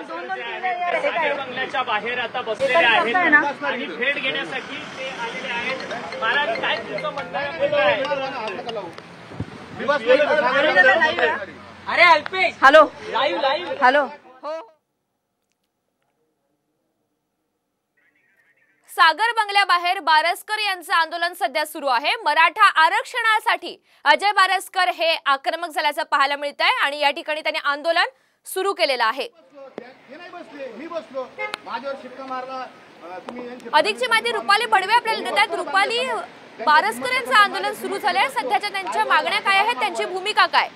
सागर बंगल्याच्या बाहेर आता बसलेले आहेत आणि भेट घेण्यासाठी ते आलेले आहेत। महाराज काय तुमचं म्हणणं आहे? अरे अल्पेश, हॅलो लाईव्ह हॅलो हो सागर बंगल्याबाहेर बारस्कर यांचं आंदोलन सध्या सुरू आहे। मराठा आरक्षणासाठी अजय बारस्कर हे आक्रमक झाल्याचं पाहायला मिळत आहे आणि या ठिकाणी त्यांनी आंदोलन सुरू केलेलं आहे। अधिकची माहिती रुपाली बडवे आपल्याला देत आहेत। रुपाली, बारस्कर यांचं आंदोलन सुरू झालंय, सध्याच्या त्यांच्या मागण्या काय आहेत, त्यांची भूमिका काय?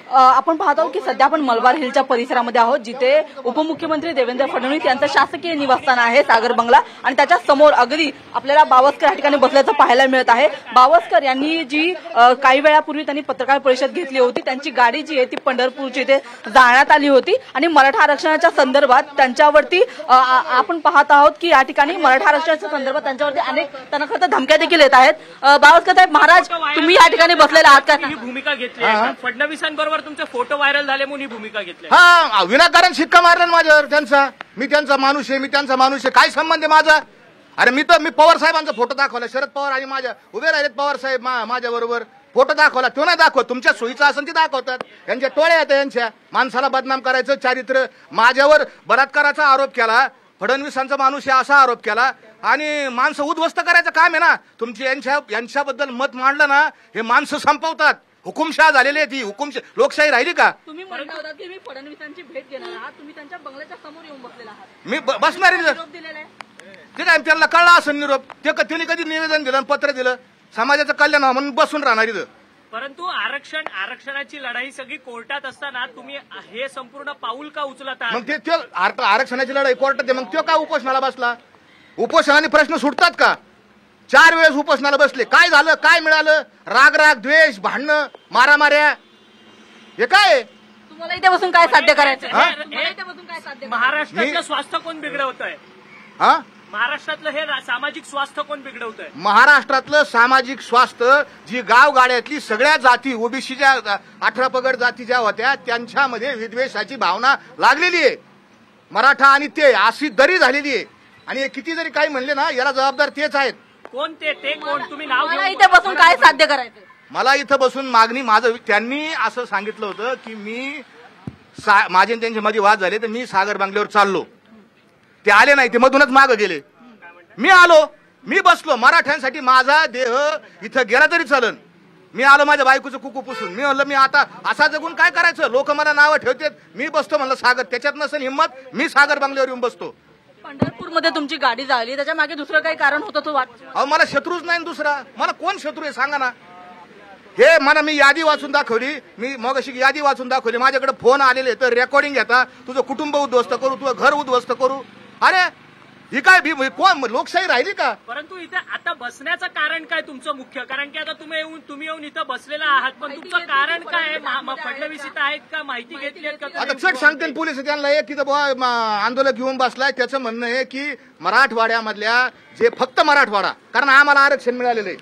आपण पाहतो की सध्या आपण मलबार हिलच्या परिसरामध्ये आहोत, जिथे उपमुख्यमंत्री देवेंद्र फडणवीस यांचं शासकीय निवासस्थान आहे सागर बंगला, आणि त्याच्या समोर अगदी आपल्याला बावस्कर या ठिकाणी बसल्याचं पाहायला मिळत आहे। बावस्कर यांनी जी काही वेळापूर्वी त्यांनी पत्रकार परिषद घेतली होती, त्यांची गाडी जी आहे ती पंढरपूरची इथे जाण्यात आली होती आणि मराठा आरक्षणाच्या संदर्भात त्यांच्यावरती आपण पाहत आहोत की या ठिकाणी मराठा आरक्षणाच्या संदर्भात त्यांच्यावरती अनेक तनखत धमक्या देखील येत आहेत। बावस्कर साहेब, महाराज तुम्ही या ठिकाणी बसलेला आहात का? भूमिका घेतली फडणवीसांबरोबर तुमचे फोटो व्हायरल झाले म्हणून ही भूमिका घेतली। हा, विनाकारण शिक्का मारला माझ्यावर त्यांचा। मी त्यांचा माणूस आहे, काय संबंध आहे माझा? अरे मी पवार साहेबांचा फोटो दाखवला, शरद पवार आणि माझ्या उभे राहिलेत पवार साहेब माझ्या बरोबर, फोटो दाखवला, तो नाही दाखवत, तुमच्या सोयीचा असेल ते दाखवतात। यांच्या टोळ्या आहेत, यांच्या माणसाला बदनाम करायचं, चारित्र्य माझ्यावर बलात्काराचा आरोप केला, फडणवीसांचा माणूस आहे असा आरोप केला आणि माणसं उद्ध्वस्त करायचं काम आहे ना तुमची। यांच्याबद्दल मत मांडलं ना हे माणसं संपवतात। हुकुमशाह झालेली आहे ती, लोकशाही राहिली का? तुम्ही म्हणता होता की मी फडणवीसांची भेट घेणार आहात, तुम्ही त्यांच्या बंगल्याच्या समोर येऊन बसलेला आहात। मी बसणार आहे, ते काय त्यांना कळला असेल निरोप, त्यांनी कधी निवेदन दिलं, पत्र दिलं, समाजाचं कल्याण म्हणून बसून राहणार इथं। परंतु आरक्षणाची लढाई सगळी कोर्टात असताना तुम्ही हे संपूर्ण पाऊल का उचलत आहात? मग ते आरक्षणाची लढाई कोर्टात आहे, मग तो का उपोषणाला बसला? उपोषणाने प्रश्न सुटतात का? 4 वेळेस उपोषणाला बसले, काय झालं, काय मिळालं? राग द्वेष, भांडणं, मारामाऱ्या, हे काय? तुम्हाला इथे बसून काय साध्य करायचं? महाराष्ट्रातलं स्वास्थ्य कोण बिघडवतंय? हा, महाराष्ट्रातलं हे सामाजिक स्वास्थ्य कोण बिघडवतंय? महाराष्ट्रातलं सामाजिक स्वास्थ्य जी गावगाड्यातली सगळ्या जाती, ओबीसीच्या 18 पगड जाती ज्या होत्या त्यांच्यामध्ये विद्वेषाची भावना लागलेली आहे। मराठा आणि ते अशी दरी झालेली आहे आणि किती जरी काही म्हणले ना याला जबाबदार तेच आहेत। कोण ते कोण? तुम्ही नाव मला इथे बसून काय साध्य करायचं? मला इथं बसून त्यांनी असं सांगितलं होतं की मी माझे त्यांच्या मध्ये वाद झाले तर मी सागर बंगल्यावर चाललो, ते आले नाही, ते मधूनच मागे गेले। मी आलो, मी बसलो, मराठ्यांसाठी माझा देह इथं गेला तरी चालन। मी आलो माझ्या बायकोचं कुकू पुसून, मी म्हणलं मी आता असा जगून काय करायचं, लोक मला नावं ठेवतात, मी बसतो म्हणलं सागर, त्याच्यात नसेल हिंमत मी सागर बंगल्यावर येऊन बसतो। पंढरपूरमध्ये तुमची गाडी जाळली, त्याच्या मागे दुसरं काही कारण होतं तो वाटतं? अहो, मला शत्रूच नाही दुसरा, मला कोण शत्रू आहे सांगा ना? हे मला मी यादी वाचून दाखवली, मी मगाशी यादी वाचून दाखवली, माझ्याकडे फोन आलेले तर रेकॉर्डिंग घेता, तुझं कुटुंब उद्ध्वस्त करू, तुझं घर उद्ध्वस्त करू। अरे ही काय कोण लोकशाही राहिली का? परंतु इथे आता बसण्याचं कारण काय तुमचं मुख्य? कारण की आता तुम्ही येऊन इथं बसलेला आहात, पण तुमचं कारण काय? फडणवीस इथं आहेत का? माहिती घेतली का? आता चट सांगते पोलीस त्यांना एक की आंदोलन घेऊन बसलाय, त्याचं म्हणणं आहे की मराठवाड्यामधल्या जे फक्त मराठवाडा, कारण आम्हाला आरक्षण मिळालेलं आहे,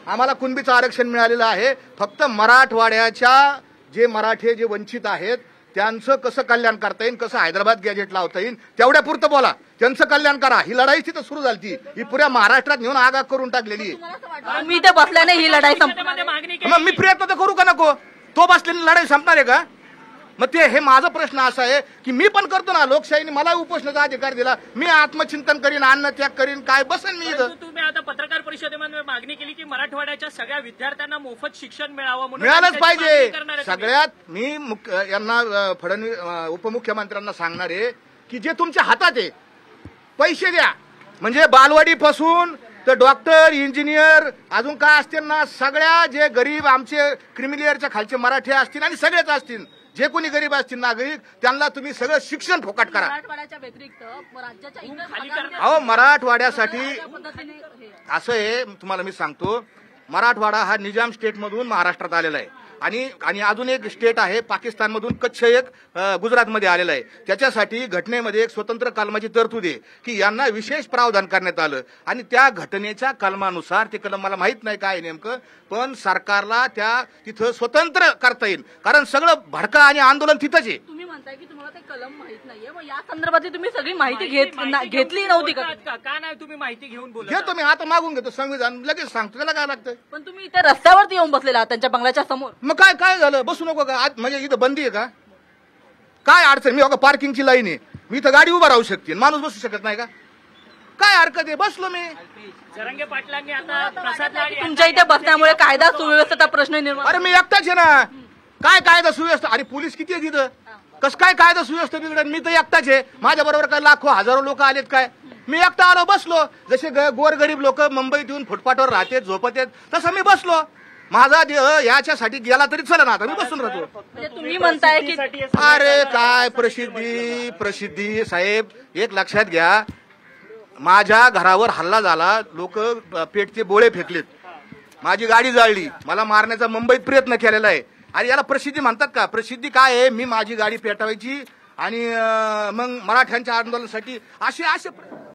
आम्हाला कुणबीचं आरक्षण मिळालेलं आहे, फक्त मराठवाड्याच्या जे मराठे जे वंचित आहेत त्यांचं कसं कल्याण करता येईल, कसं हैदराबाद गॅजेट लावता येईल तेवढ्या पुरतं बोला, त्यांचं कल्याण करा। ही लढाई तिथं सुरू झाली, ही पुऱ्या महाराष्ट्रात नेऊन आगाग करून टाकलेली आहे। मी इथे बसल्याने ही लढाई संपणार? मग मी प्रयत्न तर करू का नको? तो बसलेली लढाई संपणार आहे का? मग ते हे माझा प्रश्न असा आहे की मी पण करतो ना, लोकशाहीने मला उपोषणाचा अधिकार दिला, मी आत्मचिंतन करीन, अन्नत्याग करीन, काय बसेन मी इथं। तुम्ही आता पत्रकार परिषदेमध्ये मागणी केली की मराठवाड्याच्या सगळ्या विद्यार्थ्यांना मोफत शिक्षण मिळावं, म्हणून मिळालंच पाहिजे। सगळ्यात मी यांना फडणवीस उपमुख्यमंत्र्यांना सांगणार आहे की जे तुमच्या हातात आहे पैसे द्या, म्हणजे बालवाडी पासून तर डॉक्टर, इंजिनियर, अजून काय असतील ना, सगळ्या जे गरीब आमचे क्रिमिलियरच्या खालचे मराठी असतील आणि सगळेच असतील, जे कोणी गरीब असतील नागरिक, त्यांना तुम्ही सगळं शिक्षण फोकाट करा। मराठवाड्याच्या व्यतिरिक्त अहो, मराठवाड्यासाठी असं आहे, तुम्हाला मी सांगतो, मराठवाडा हा निजाम स्टेट मधून महाराष्ट्रात आलेला आहे आणि अजून एक स्टेट आहे पाकिस्तानमधून कच्छ एक गुजरातमध्ये आलेला आहे. त्याच्यासाठी घटनेमध्ये एक स्वतंत्र कलमाची तरतूद आहे की यांना विशेष प्रावधान करण्यात आलं आणि त्या घटनेच्या कलमानुसार ते कलम मला माहित नाही काय नेमकं, पण सरकारला त्या तिथं स्वतंत्र करता येईल कारण सगळं भडका आणि आंदोलन तिथंच आहे. तुम्ही म्हणताय की तुम्हाला ते कलम माहित नाहीये, मग या संदर्भातली तुम्ही सगळी माहिती घेतली नव्हती का? का नाही तुम्ही माहिती घेऊन बोलत घेतो मी आता मागून घेतो संविधान लगेच सांगतो त्याला काय लागतं. पण तुम्ही इथे रस्त्यावरती येऊन बसलेला आहात त्यांच्या बंगल्याच्या समोर. मग काय झालं बसू नको का आज म्हणजे इथं बंदी आहे का काय अडचण मी बघा पार्किंगची लाईन आहे मी इथं गाडी उभा राहू शकते माणूस बसू शकत नाही का काय हरकत आहे बसलो मी. जरांगे पाटलांनी आता प्रसाद लाड तुमच्या इथे बसण्यामुळे कायदा सुव्यवस्थेचा प्रश्न निर्माण. अरे मी एकटाच आहे ना काय कायदा सुव्यवस्था आणि पोलीस किती आहे तिथं कसं काय कायदा सुव्यवस्था बिघडत मी तर एकटाच आहे माझ्या बरोबर काय लाखो हजारो लोक आलेत काय मी एकटा आलो बसलो जसे गोरगरीब लोक मुंबईत येऊन फुटपाथवर राहतात झोपत आहेत तसं मी बसलो माझा देह याच्यासाठी गेला तरी चला ना आता मी बसून राहतो. म्हणजे तुम्ही म्हणताय की अरे काय प्रसिद्धी साहेब एक लक्षात घ्या माझ्या घरावर हल्ला झाला लोक पेटचे बोळे फेकलेत माझी गाडी जाळली मला मारण्याचा मुंबईत प्रयत्न केलेला आहे आणि याला प्रसिद्धी म्हणतात का प्रसिद्धी काय आहे मी माझी गाडी पेटवायची आणि मग मराठ्यांच्या आंदोलनासाठी असे